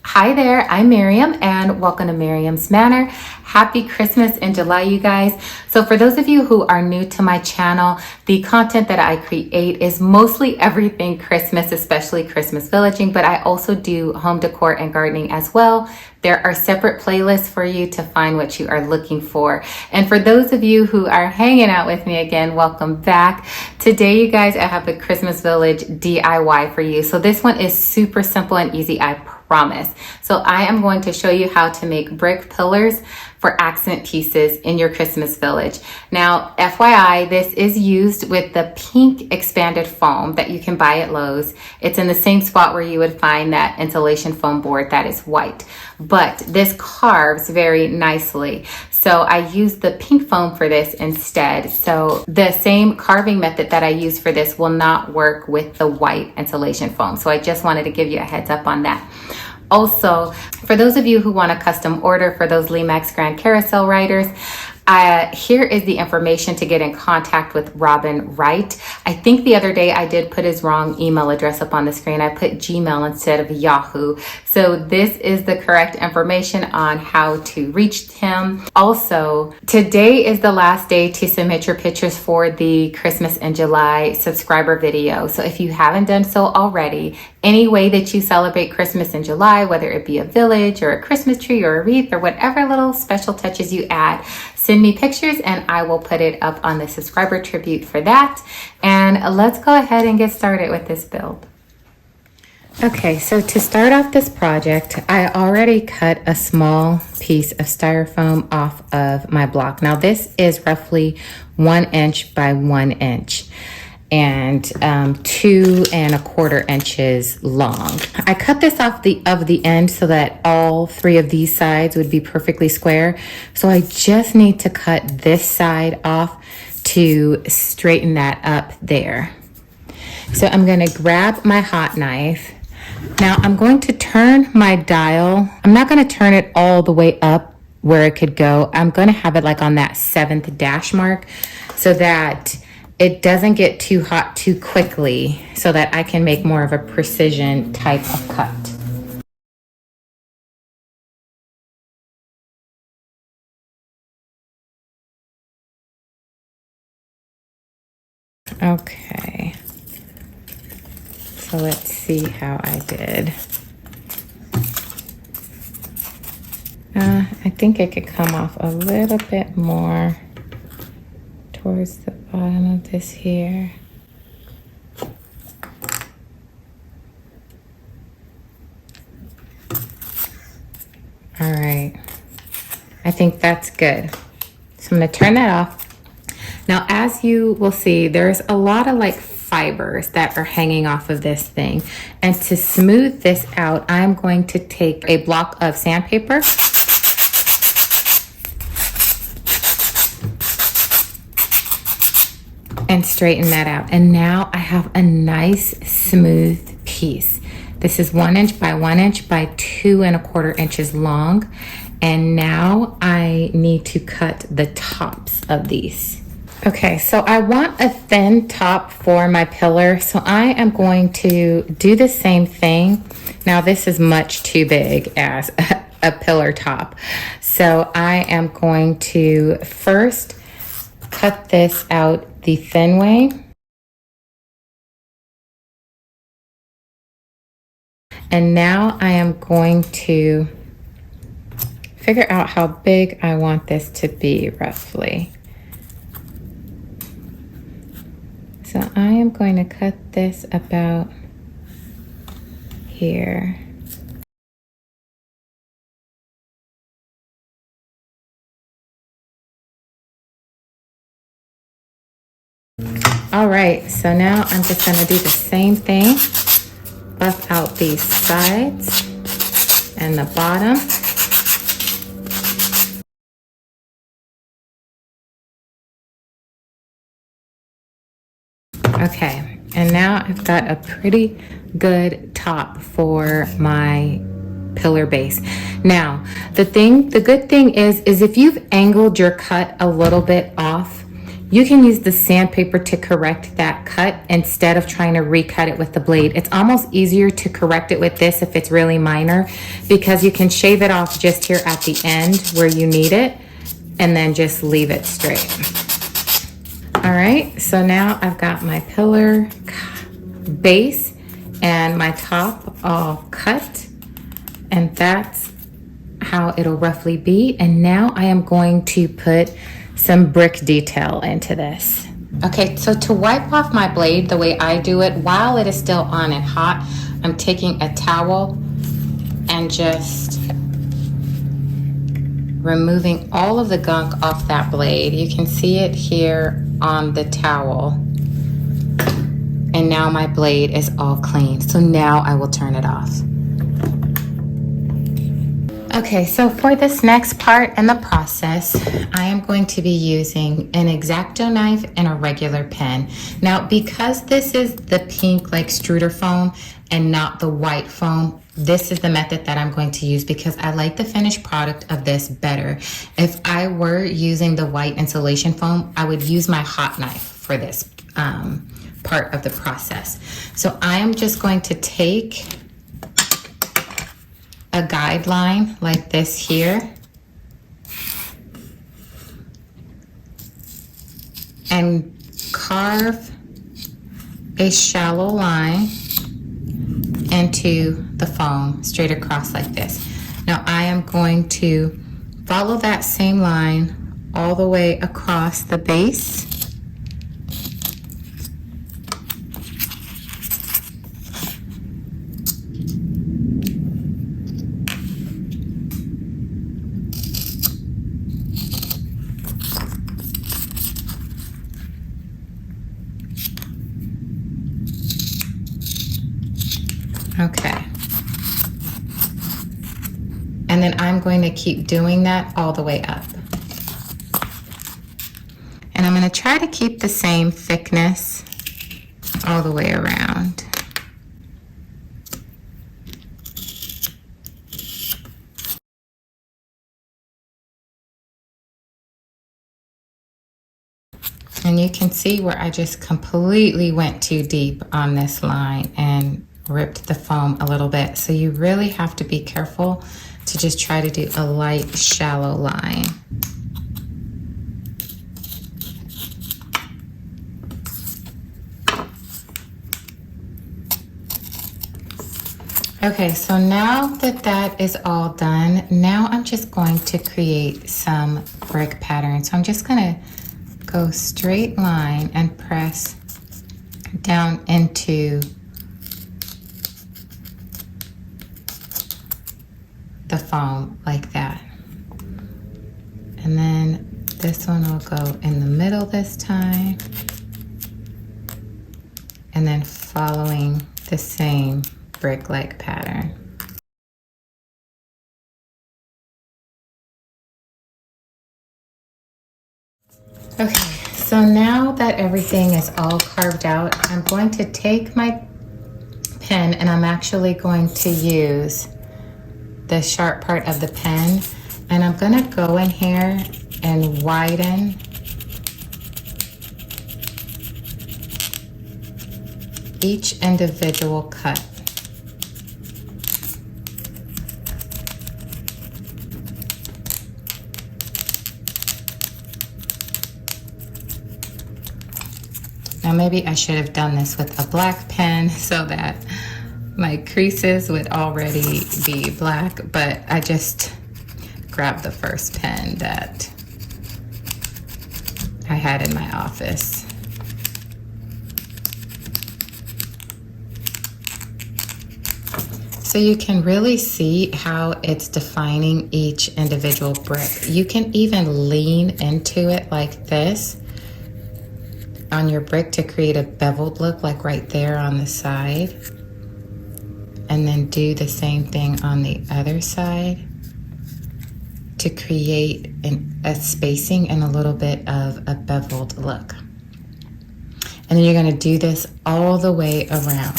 Hi there, I'm Miriam and welcome to Miriam's Manor. Happy Christmas in July, you guys. So for those of you who are new to my channel, the content that I create is mostly everything Christmas, especially Christmas villaging, but I also do home decor and gardening as well. There are separate playlists for you to find what you are looking for. And for those of you who are hanging out with me again, welcome back. Today, you guys, I have a Christmas Village DIY for you. So this one is super simple and easy, I promise. So I am going to show you how to make brick pillars for accent pieces in your Christmas village. Now, FYI, this is used with the pink expanded foam that you can buy at Lowe's. It's in the same spot where you would find that insulation foam board that is white, but this carves very nicely. So I used the pink foam for this instead. So the same carving method that I used for this will not work with the white insulation foam. So I just wanted to give you a heads up on that. Also, for those of you who want a custom order for those Limax Grand Carousel riders, here is the information to get in contact with Robin Wright. I think the other day I did put his wrong email address up on the screen. I put Gmail instead of Yahoo. So this is the correct information on how to reach him. Also, today is the last day to submit your pictures for the Christmas in July subscriber video. So if you haven't done so already, any way that you celebrate Christmas in July, whether it be a village or a Christmas tree or a wreath or whatever little special touches you add, send me pictures and I will put it up on the subscriber tribute for that. And let's go ahead and get started with this build. Okay, so to start off this project, I already cut a small piece of styrofoam off of my block. Now this is roughly 1 inch by 1 inch and 2¼ inches long. I cut this off of the end so that all 3 of these sides would be perfectly square. So I just need to cut this side off to straighten that up there. So I'm going to grab my hot knife. Now I'm going to turn my dial. I'm not going to turn it all the way up where it could go. I'm going to have it like on that 7th dash mark so that it doesn't get too hot too quickly, so that I can make more of a precision type of cut. Okay, so let's see how I did. I think it could come off a little bit more towards the bottom of this here. All right, I think that's good. So I'm gonna turn that off. Now, as you will see, there's a lot of like fibers that are hanging off of this thing. And to smooth this out, I'm going to take a block of sandpaper and straighten that out. And now I have a nice smooth piece. This is 1 inch by 1 inch by 2¼ inches long. And now I need to cut the tops of these. Okay, so I want a thin top for my pillar. So I am going to do the same thing. Now this is much too big as a pillar top. So I am going to first cut this out the thin way. And now I am going to figure out how big I want this to be roughly. So I am going to cut this about here. All right, so now I'm just going to do the same thing. Buff out these sides and the bottom. Okay, and now I've got a pretty good top for my pillar base. Now, the good thing is if you've angled your cut a little bit off, You can use the sandpaper to correct that cut instead of trying to recut it with the blade. It's almost easier to correct it with this if it's really minor, because you can shave it off just here at the end where you need it and then just leave it straight. All right, so now I've got my pillar base and my top all cut, and that's how it'll roughly be. And now I am going to put some brick detail into this. Okay, so to wipe off my blade the way I do it while it is still on and hot, I'm taking a towel and just removing all of the gunk off that blade. You can see it here on the towel. And now my blade is all clean. So now I will turn it off. Okay, so for this next part in the process, I am going to be using an X-Acto knife and a regular pen. Now, because this is the pink like Styrofoam and not the white foam, this is the method that I'm going to use because I like the finished product of this better. If I were using the white insulation foam, I would use my hot knife for this part of the process. So I am just going to take a guideline like this here and carve a shallow line into the foam straight across like this. Now I am going to follow that same line all the way across the base. Okay. And then I'm going to keep doing that all the way up. And I'm going to try to keep the same thickness all the way around. And you can see where I just completely went too deep on this line and ripped the foam a little bit. So you really have to be careful to just try to do a light, shallow line. Okay, so now that that is all done, now I'm just going to create some brick pattern. So I'm just gonna go straight line and press down into the foam like that. And then this one will go in the middle this time. And then following the same brick-like pattern. Okay, so now that everything is all carved out, I'm going to take my pen and I'm actually going to use the sharp part of the pen, and I'm gonna go in here and widen each individual cut. Now maybe I should have done this with a black pen so that my creases would already be black, but I just grabbed the first pen that I had in my office. So you can really see how it's defining each individual brick. You can even lean into it like this on your brick to create a beveled look, like right there on the side. And then do the same thing on the other side to create a spacing and a little bit of a beveled look. And then you're going to do this all the way around.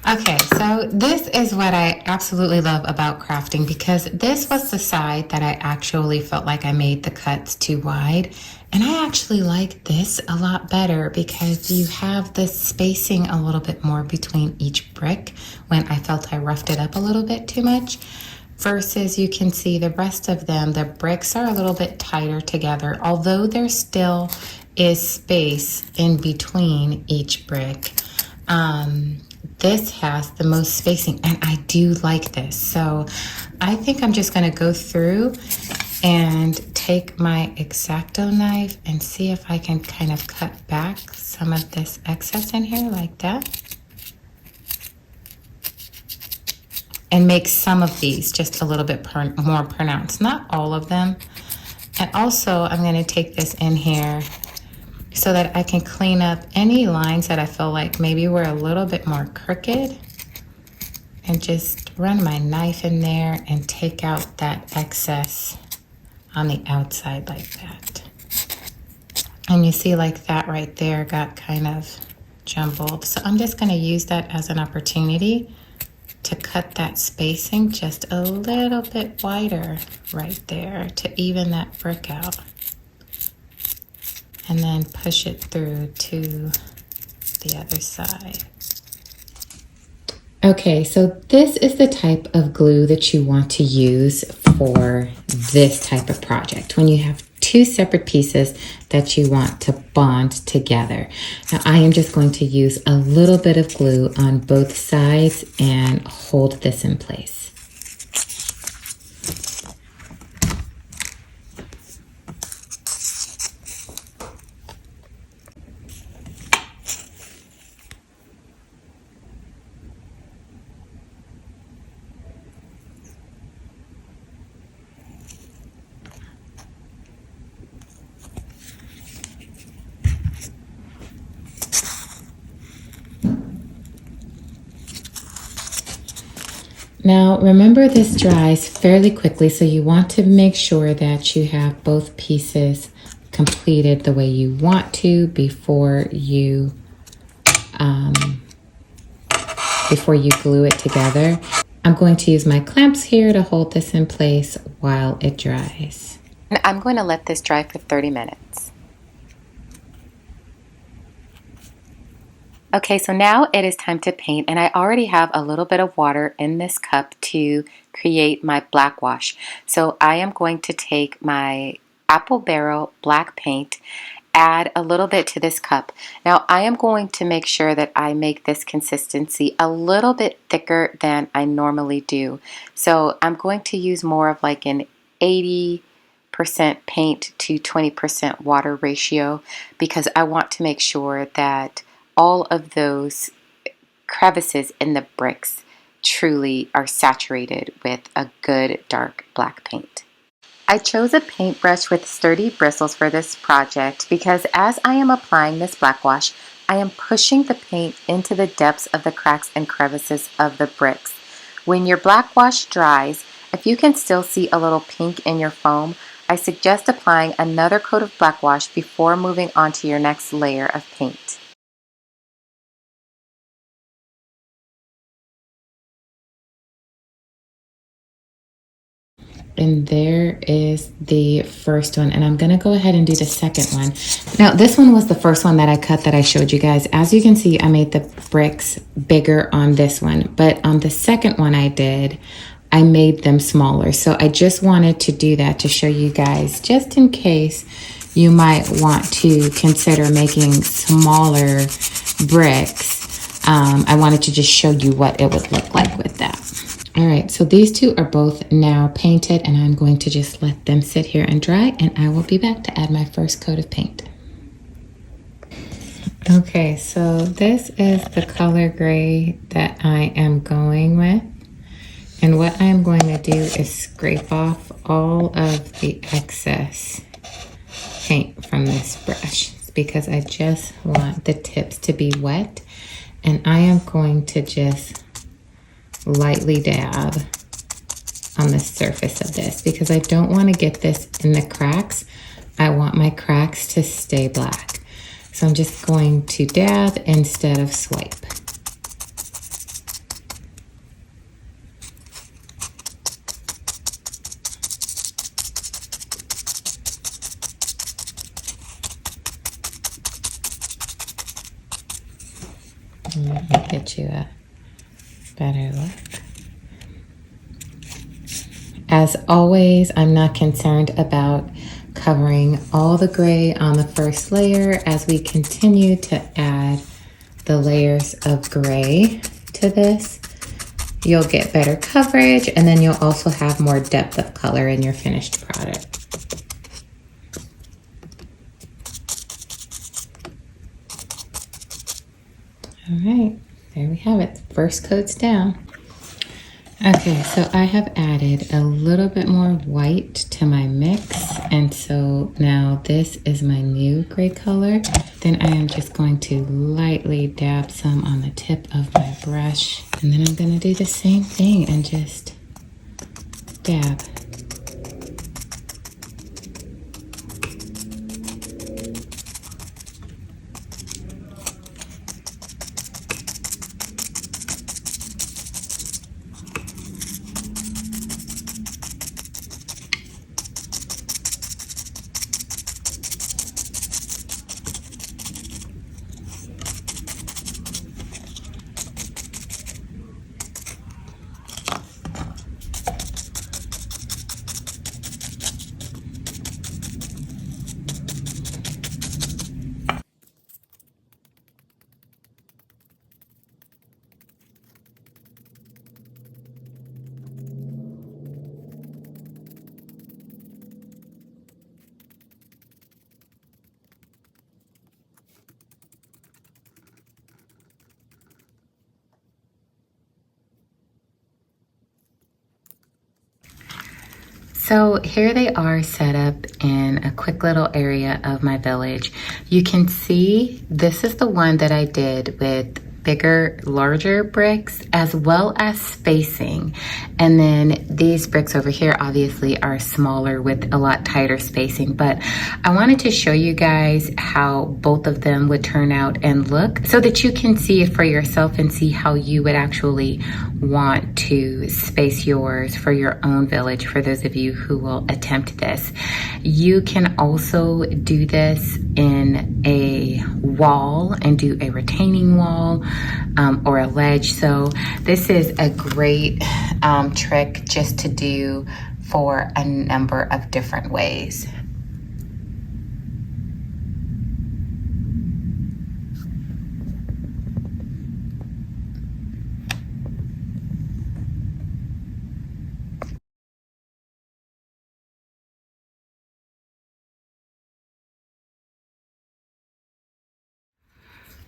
Okay, so this is what I absolutely love about crafting, because this was the side that I actually felt like I made the cuts too wide. And I actually like this a lot better because you have the spacing a little bit more between each brick when I felt I roughed it up a little bit too much. Versus you can see the rest of them, the bricks are a little bit tighter together, although there still is space in between each brick. This has the most spacing, and I do like this. So I think I'm just going to go through and take my X-Acto knife and see if I can kind of cut back some of this excess in here like that. And make some of these just a little bit more pronounced, not all of them. And also I'm going to take this in here so that I can clean up any lines that I feel like maybe were a little bit more crooked, and just run my knife in there and take out that excess on the outside like that. And you see like that right there got kind of jumbled. So I'm just going to use that as an opportunity to cut that spacing just a little bit wider right there to even that brick out. And then push it through to the other side. Okay, so this is the type of glue that you want to use for this type of project, when you have two separate pieces that you want to bond together. Now I am just going to use a little bit of glue on both sides and hold this in place. Now remember, this dries fairly quickly, so you want to make sure that you have both pieces completed the way you want to before you glue it together. I'm going to use my clamps here to hold this in place while it dries. And I'm going to let this dry for 30 minutes. Okay, so now it is time to paint, and I already have a little bit of water in this cup to create my black wash. So I am going to take my apple barrel black paint, add a little bit to this cup. Now I am going to make sure that I make this consistency a little bit thicker than I normally do. So I'm going to use more of like an 80% paint to 20% water ratio, because I want to make sure that all of those crevices in the bricks truly are saturated with a good dark black paint. I chose a paintbrush with sturdy bristles for this project because as I am applying this black wash, I am pushing the paint into the depths of the cracks and crevices of the bricks. When your black wash dries, if you can still see a little pink in your foam, I suggest applying another coat of black wash before moving on to your next layer of paint. And there is the first one, and I'm gonna go ahead and do the second one. Now this one was the first one that I cut that I showed you guys. As you can see, I made the bricks bigger on this one, but on the second one I made them smaller. So I just wanted to do that to show you guys, just in case you might want to consider making smaller bricks. I wanted to just show you what it would look like with that. All right, so these two are both now painted, and I'm going to just let them sit here and dry, and I will be back to add my first coat of paint. Okay, so this is the color gray that I am going with. And what I'm going to do is scrape off all of the excess paint from this brush, because I just want the tips to be wet. And I am going to just lightly dab on the surface of this because I don't want to get this in the cracks. I want my cracks to stay black. So I'm just going to dab instead of swipe. Let me get you a better look. As always, I'm not concerned about covering all the gray on the first layer as we continue to add the layers of gray to this. You'll get better coverage, and then you'll also have more depth of color in your finished product. All right, there we have it. The first coat's down. Okay, so I have added a little bit more white to my mix, and so now this is my new gray color. Then I am just going to lightly dab some on the tip of my brush, and then I'm going to do the same thing and just dab. So here they are set up in a quick little area of my village. You can see this is the one that I did with bigger, larger bricks as well as spacing. And then these bricks over here obviously are smaller with a lot tighter spacing, but I wanted to show you guys how both of them would turn out and look so that you can see it for yourself and see how you would actually want to space yours for your own village for those of you who will attempt this. You can also do this in a wall and do a retaining wall or a ledge. So this is a great trick just to do for a number of different ways.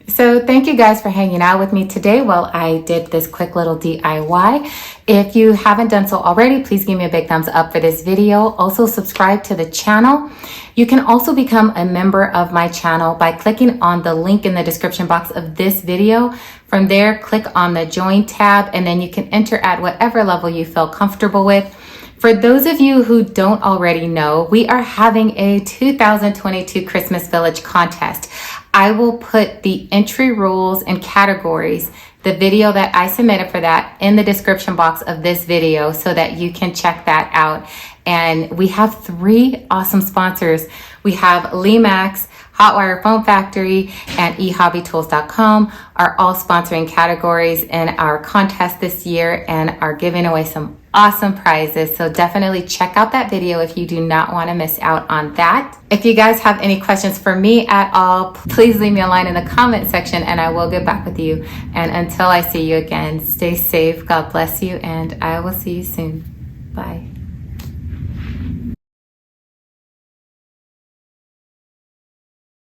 So thank you guys for hanging out with me today while I did this quick little DIY. If you haven't done so already, please give me a big thumbs up for this video. Also subscribe to the channel. You can also become a member of my channel by clicking on the link in the description box of this video. From there, click on the join tab, and then you can enter at whatever level you feel comfortable with. For those of you who don't already know, we are having a 2022 Christmas Village contest. I will put the entry rules and categories, the video that I submitted for that, in the description box of this video so that you can check that out. And we have 3 awesome sponsors. We have Limax, Hotwire Foam Factory, and ehobbytools.com are all sponsoring categories in our contest this year and are giving away some awesome prizes. So definitely check out that video if you do not want to miss out on that. If you guys have any questions for me at all, please leave me a line in the comment section and I will get back with you. And until I see you again, stay safe, God bless you, and I will see you soon. Bye.